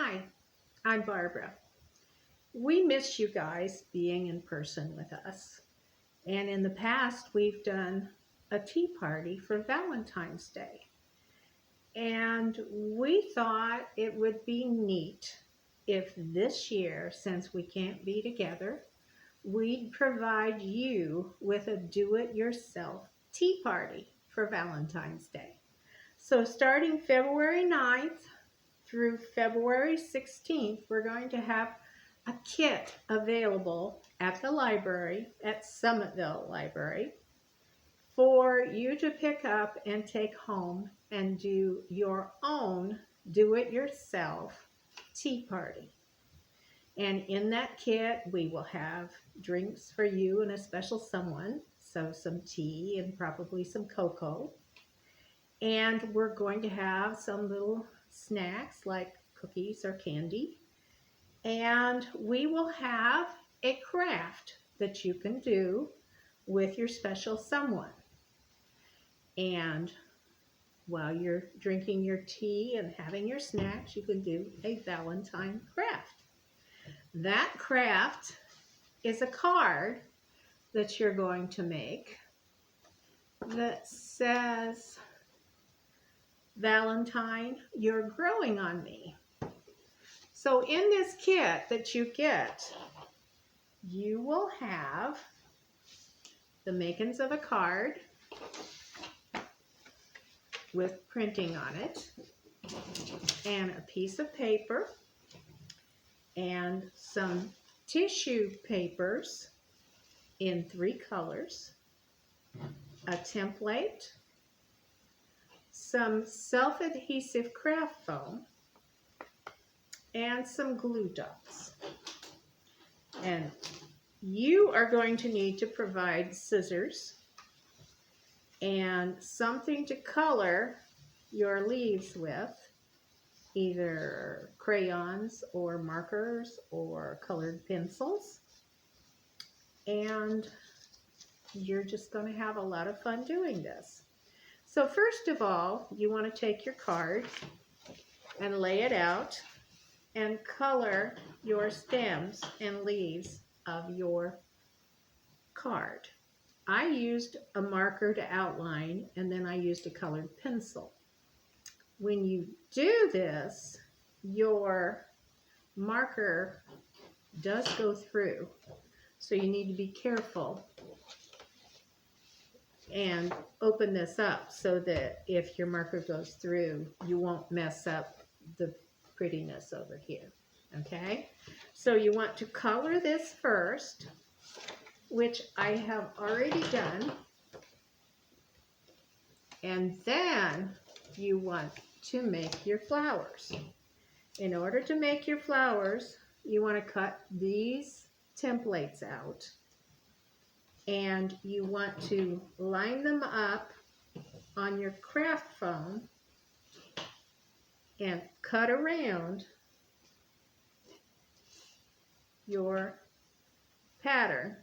Hi, I'm Barbara. We miss you guys being in person with us. And in the past, we've done a tea party for Valentine's Day. And we thought it would be neat if this year, since we can't be together, we'd provide you with a do it yourself tea party for Valentine's Day. So, starting February 9th through February 16th, we're going to have a kit available at the library, at Summitville Library, for you to pick up and take home and do your own do-it-yourself tea party. And in that kit, we will have drinks for you and a special someone, so some tea and probably some cocoa. And we're going to have some little snacks like cookies or candy. And we will have a craft that you can do with your special someone. And while you're drinking your tea and having your snacks, you can do a Valentine craft. That craft is a card that you're going to make that says, "Valentine, you're growing on me." So in this kit that you get, you will have the makings of a card with printing on it, and a piece of paper, and some tissue papers in 3 colors, a template, some self-adhesive craft foam, and some glue dots. And you are going to need to provide scissors and something to color your leaves with, either crayons or markers or colored pencils. And you're just going to have a lot of fun doing this. So first of all, you want to take your card and lay it out and color your stems and leaves of your card. I used a marker to outline, and then I used a colored pencil. When you do this, your marker does go through, so you need to be careful and open this up so that if your marker goes through, you won't mess up the prettiness over here. Okay, so you want to color this first, which I have already done, and then you want to make your flowers. In order to make your flowers, you want to cut these templates out, and you want to line them up on your craft foam and cut around your pattern.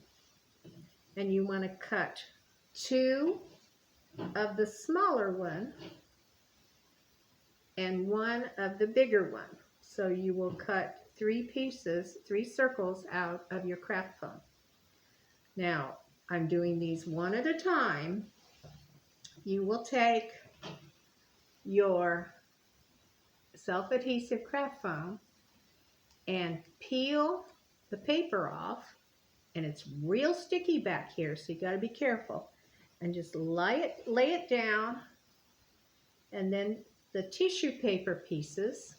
And you want to cut 2 of the smaller one and 1 of the bigger one. So you will cut 3 pieces, 3 circles out of your craft foam. Now, I'm doing these one at a time. You will take your self-adhesive craft foam and peel the paper off, and it's real sticky back here, so you got to be careful. And just lay it down, and then the tissue paper pieces,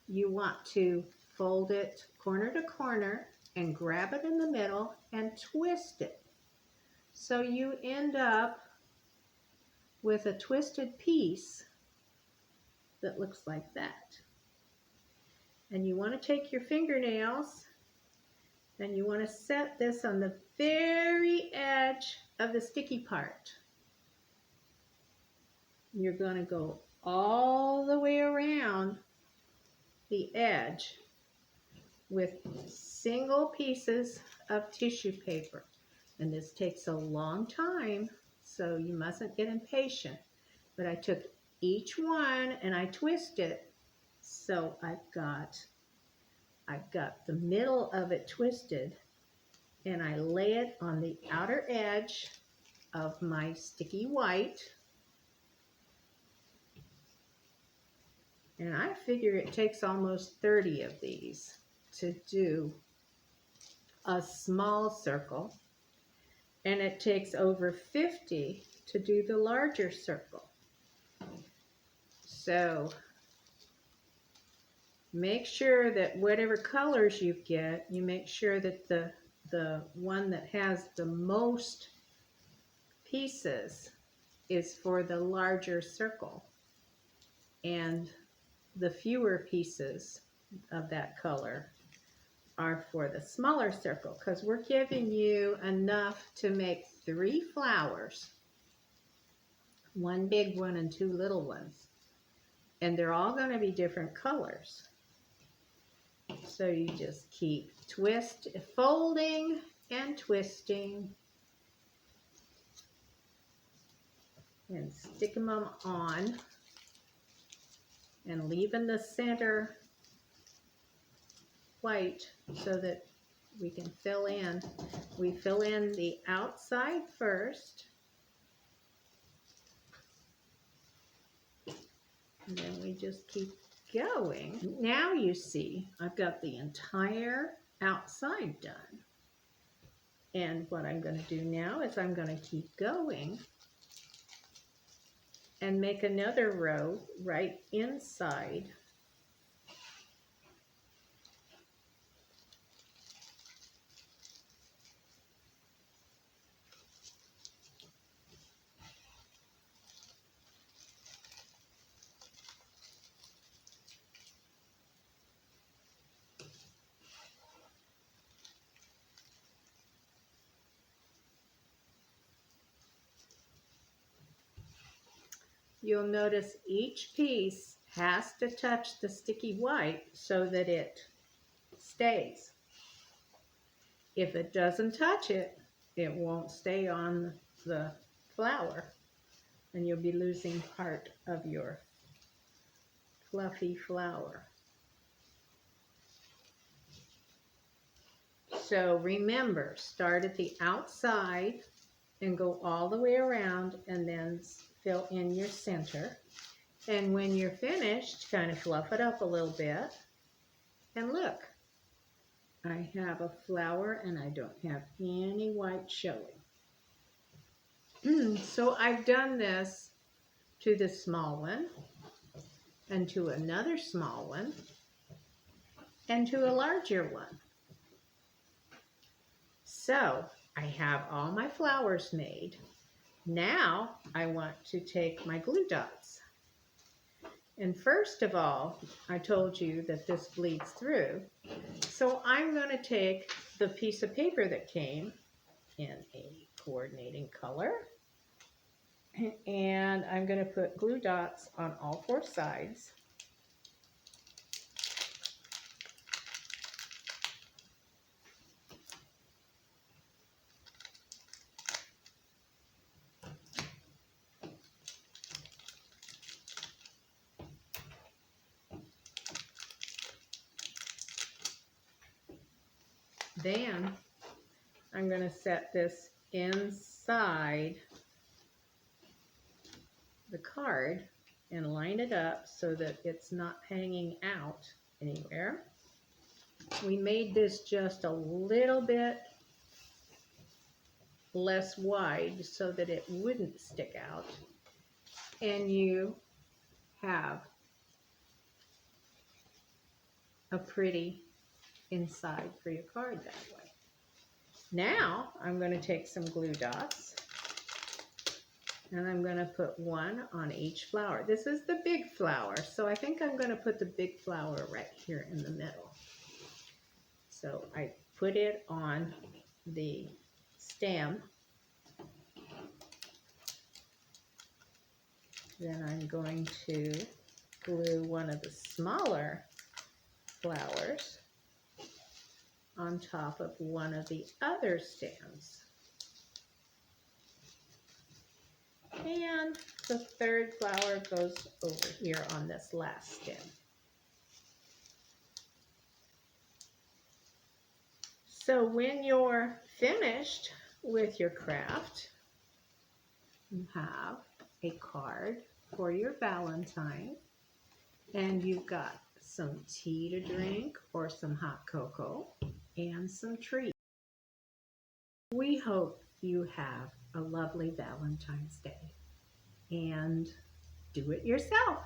you want to fold it corner to corner and grab it in the middle and twist it. So you end up with a twisted piece that looks like that. And you want to take your fingernails and you want to set this on the very edge of the sticky part. You're going to go all the way around the edge with single pieces of tissue paper. And this takes a long time, so you mustn't get impatient. But I took each one and I twist it So I've got the middle of it twisted, and I lay it on the outer edge of my sticky white. And I figure it takes almost 30 of these to do a small circle, and it takes over 50 to do the larger circle. So make sure that whatever colors you get, you make sure that the one that has the most pieces is for the larger circle, and the fewer pieces of that color are for the smaller circle, because we're giving you enough to make 3 flowers, 1 big one and 2 little ones, and they're all going to be different colors. So you just keep folding and twisting and sticking them on and leaving the center white so that we can fill in. We fill in the outside first, and then we just keep going. Now you see I've got the entire outside done. And what I'm going to do now is I'm going to keep going and make another row right inside. You'll notice each piece has to touch the sticky white so that it stays. If it doesn't touch it, it won't stay on the flower, and you'll be losing part of your fluffy flower. So remember, start at the outside and go all the way around, and then fill in your center. And when you're finished, kind of fluff it up a little bit. And look, I have a flower and I don't have any white showing. So I've done this to the small one, and to another small one, and to a larger one. So I have all my flowers made. Now I want to take my glue dots. And first of all, I told you that this bleeds through. So I'm going to take the piece of paper that came in a coordinating color, and I'm going to put glue dots on all 4 sides. Then I'm going to set this inside the card and line it up so that it's not hanging out anywhere. We made this just a little bit less wide so that it wouldn't stick out, and you have a pretty inside for your card that way. Now I'm going to take some glue dots, and I'm going to put 1 on each flower. This is the big flower, so I think I'm going to put the big flower right here in the middle. So I put it on the stem. Then I'm going to glue one of the smaller flowers on top of one of the other stems. And the 3rd flower goes over here on this last stem. So when you're finished with your craft, you have a card for your Valentine, and you've got some tea to drink or some hot cocoa and some treats. We hope you have a lovely Valentine's Day and do it yourself.